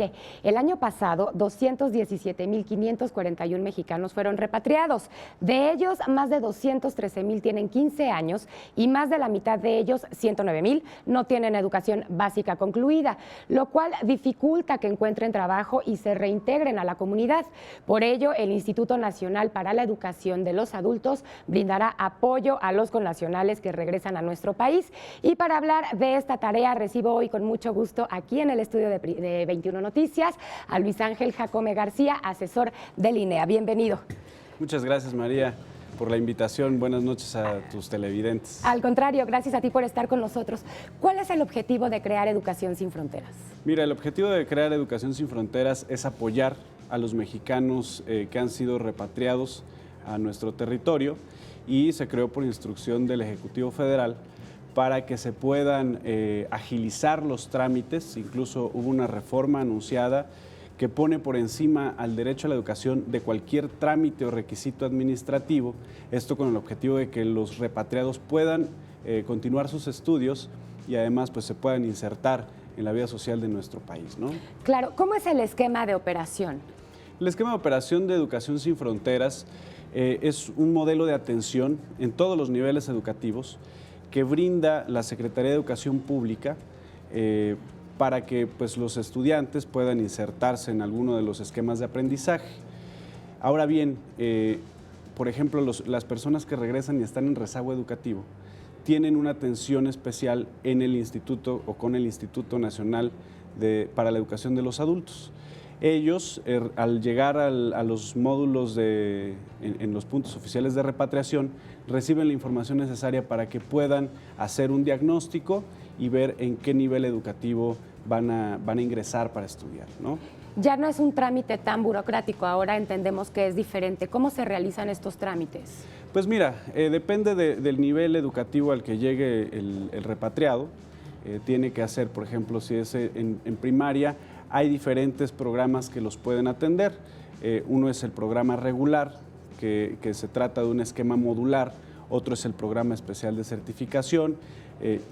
Mire, el año pasado 217,541 mexicanos fueron repatriados. De ellos, más de 213,000 tienen 15 años y más de la mitad de ellos, 109,000, no tienen educación básica concluida, lo cual dificulta que encuentren trabajo y se reintegren a la comunidad. Por ello, el Instituto Nacional para la Educación de los Adultos brindará apoyo a los connacionales que regresan a nuestro país. Y para hablar de esta tarea, recibo hoy con mucho gusto aquí en el estudio de 21 Noticias a Luis Ángel Jacome García, asesor del INEA. Bienvenido. Muchas gracias, María, por la invitación. Buenas noches a tus televidentes. Al contrario, gracias a ti por estar con nosotros. ¿Cuál es el objetivo de crear Educación Sin Fronteras? Mira, el objetivo de crear Educación Sin Fronteras es apoyar a los mexicanos que han sido repatriados a nuestro territorio y se creó por instrucción del Ejecutivo Federal para que se puedan agilizar los trámites. Incluso hubo una reforma anunciada que pone por encima al derecho a la educación de cualquier trámite o requisito administrativo, esto con el objetivo de que los repatriados puedan continuar sus estudios y además pues, se puedan insertar en la vida social de nuestro país, ¿no? Claro, ¿cómo es el esquema de operación? El esquema de operación de Educación Sin Fronteras es un modelo de atención en todos los niveles educativos que brinda la Secretaría de Educación Pública para que pues, los estudiantes puedan insertarse en alguno de los esquemas de aprendizaje. Ahora bien, por ejemplo, las personas que regresan y están en rezago educativo tienen una atención especial en el instituto o con el Instituto Nacional para la Educación de los Adultos. Ellos, al llegar a los módulos en los puntos oficiales de repatriación, reciben la información necesaria para que puedan hacer un diagnóstico y ver en qué nivel educativo van a ingresar para estudiar, ¿no? Ya no es un trámite tan burocrático, ahora entendemos que es diferente. ¿Cómo se realizan estos trámites? Pues mira, depende del nivel educativo al que llegue el repatriado. Tiene que hacer, por ejemplo, si es en primaria, hay diferentes programas que los pueden atender. Uno es el programa regular, que se trata de un esquema modular. Otro es el programa especial de certificación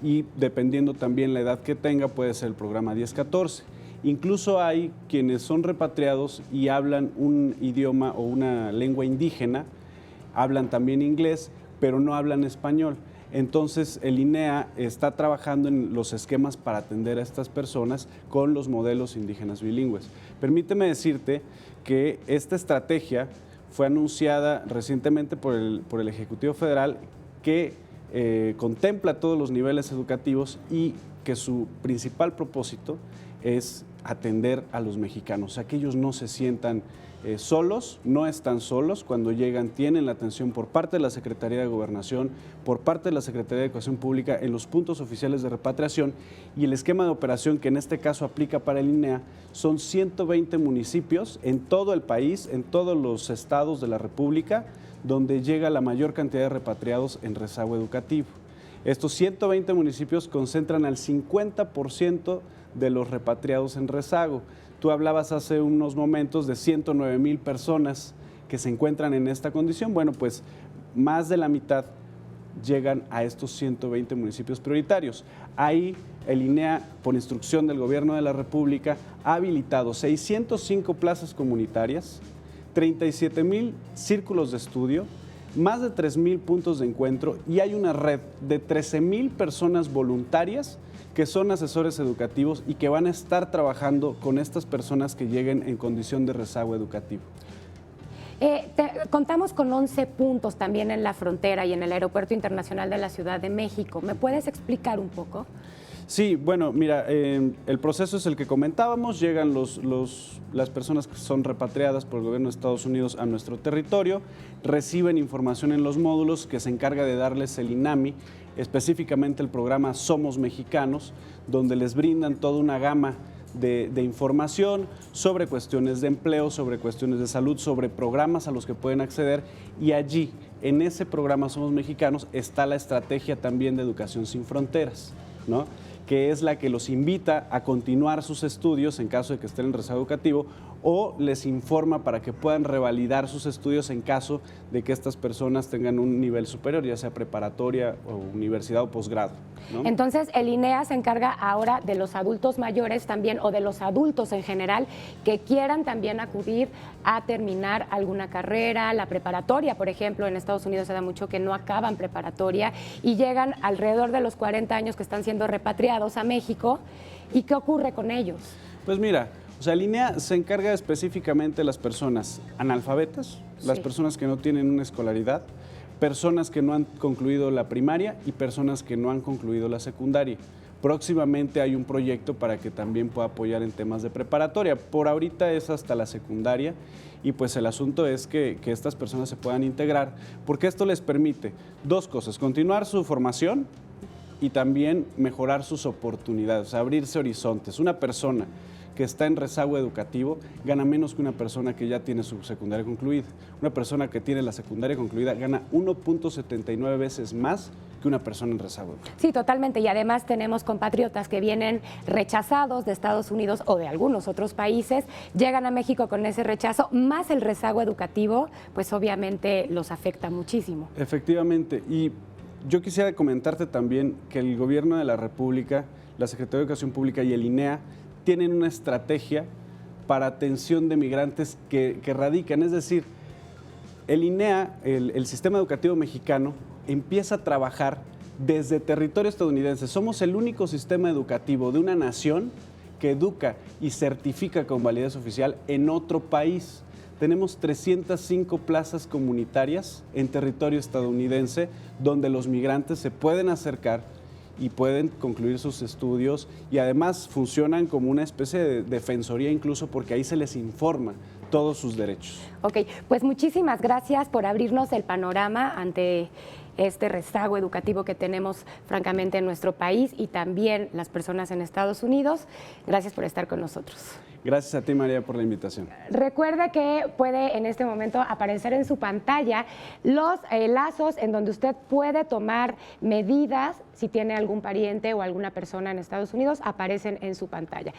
y dependiendo también la edad que tenga, puede ser el programa 10-14. Incluso hay quienes son repatriados y hablan un idioma o una lengua indígena, hablan también inglés, pero no hablan español. Entonces, el INEA está trabajando en los esquemas para atender a estas personas con los modelos indígenas bilingües. Permíteme decirte que esta estrategia fue anunciada recientemente por el Ejecutivo Federal que contempla todos los niveles educativos y que su principal propósito es atender a los mexicanos, o sea, que ellos no se sientan solos, no están solos, cuando llegan tienen la atención por parte de la Secretaría de Gobernación, por parte de la Secretaría de Educación Pública en los puntos oficiales de repatriación y el esquema de operación que en este caso aplica para el INEA son 120 municipios en todo el país, en todos los estados de la República, donde llega la mayor cantidad de repatriados en rezago educativo. Estos 120 municipios concentran al 50% de los repatriados en rezago. Tú hablabas hace unos momentos de 109,000 personas que se encuentran en esta condición. Bueno, pues más de la mitad llegan a estos 120 municipios prioritarios. Ahí el INEA, por instrucción del Gobierno de la República, ha habilitado 605 plazas comunitarias, 37,000 círculos de estudio, más de 3,000 puntos de encuentro y hay una red de 13,000 personas voluntarias que son asesores educativos y que van a estar trabajando con estas personas que lleguen en condición de rezago educativo. Contamos con 11 puntos también en la frontera y en el Aeropuerto Internacional de la Ciudad de México. ¿Me puedes explicar un poco? Sí, bueno, mira, el proceso es el que comentábamos, llegan las personas que son repatriadas por el gobierno de Estados Unidos a nuestro territorio, reciben información en los módulos que se encarga de darles el INAMI, específicamente el programa Somos Mexicanos, donde les brindan toda una gama de información sobre cuestiones de empleo, sobre cuestiones de salud, sobre programas a los que pueden acceder y allí, en ese programa Somos Mexicanos, está la estrategia también de Educación Sin Fronteras, ¿no?, que es la que los invita a continuar sus estudios en caso de que estén en rezago educativo o les informa para que puedan revalidar sus estudios en caso de que estas personas tengan un nivel superior, ya sea preparatoria o universidad o posgrado, ¿no? Entonces, el INEA se encarga ahora de los adultos mayores también, o de los adultos en general, que quieran también acudir a terminar alguna carrera, la preparatoria, por ejemplo. En Estados Unidos se da mucho que no acaban preparatoria y llegan alrededor de los 40 años que están siendo repatriados a México. ¿Y qué ocurre con ellos? Pues mira, o sea, el INEA se encarga específicamente de las personas analfabetas, las personas que no tienen una escolaridad, personas que no han concluido la primaria y personas que no han concluido la secundaria. Próximamente hay un proyecto para que también pueda apoyar en temas de preparatoria. Por ahorita es hasta la secundaria y pues el asunto es que estas personas se puedan integrar, porque esto les permite dos cosas: continuar su formación y también mejorar sus oportunidades, abrirse horizontes. Una persona que está en rezago educativo gana menos que una persona que ya tiene su secundaria concluida. Una persona que tiene la secundaria concluida gana 1.79 veces más que una persona en rezago educativo. Sí, totalmente. Y además tenemos compatriotas que vienen rechazados de Estados Unidos o de algunos otros países, llegan a México con ese rechazo, más el rezago educativo, pues obviamente los afecta muchísimo. Efectivamente. Y yo quisiera comentarte también que el Gobierno de la República, la Secretaría de Educación Pública y el INEA tienen una estrategia para atención de migrantes que radican. Es decir, el INEA, el sistema educativo mexicano, empieza a trabajar desde territorio estadounidense. Somos el único sistema educativo de una nación que educa y certifica con validez oficial en otro país. Tenemos 305 plazas comunitarias en territorio estadounidense donde los migrantes se pueden acercar y pueden concluir sus estudios, y además funcionan como una especie de defensoría, incluso porque ahí se les informa todos sus derechos. Ok, pues muchísimas gracias por abrirnos el panorama ante este rezago educativo que tenemos francamente en nuestro país y también las personas en Estados Unidos. Gracias por estar con nosotros. Gracias a ti, María, por la invitación. Recuerde que puede en este momento aparecer en su pantalla los lazos en donde usted puede tomar medidas si tiene algún pariente o alguna persona en Estados Unidos, aparecen en su pantalla.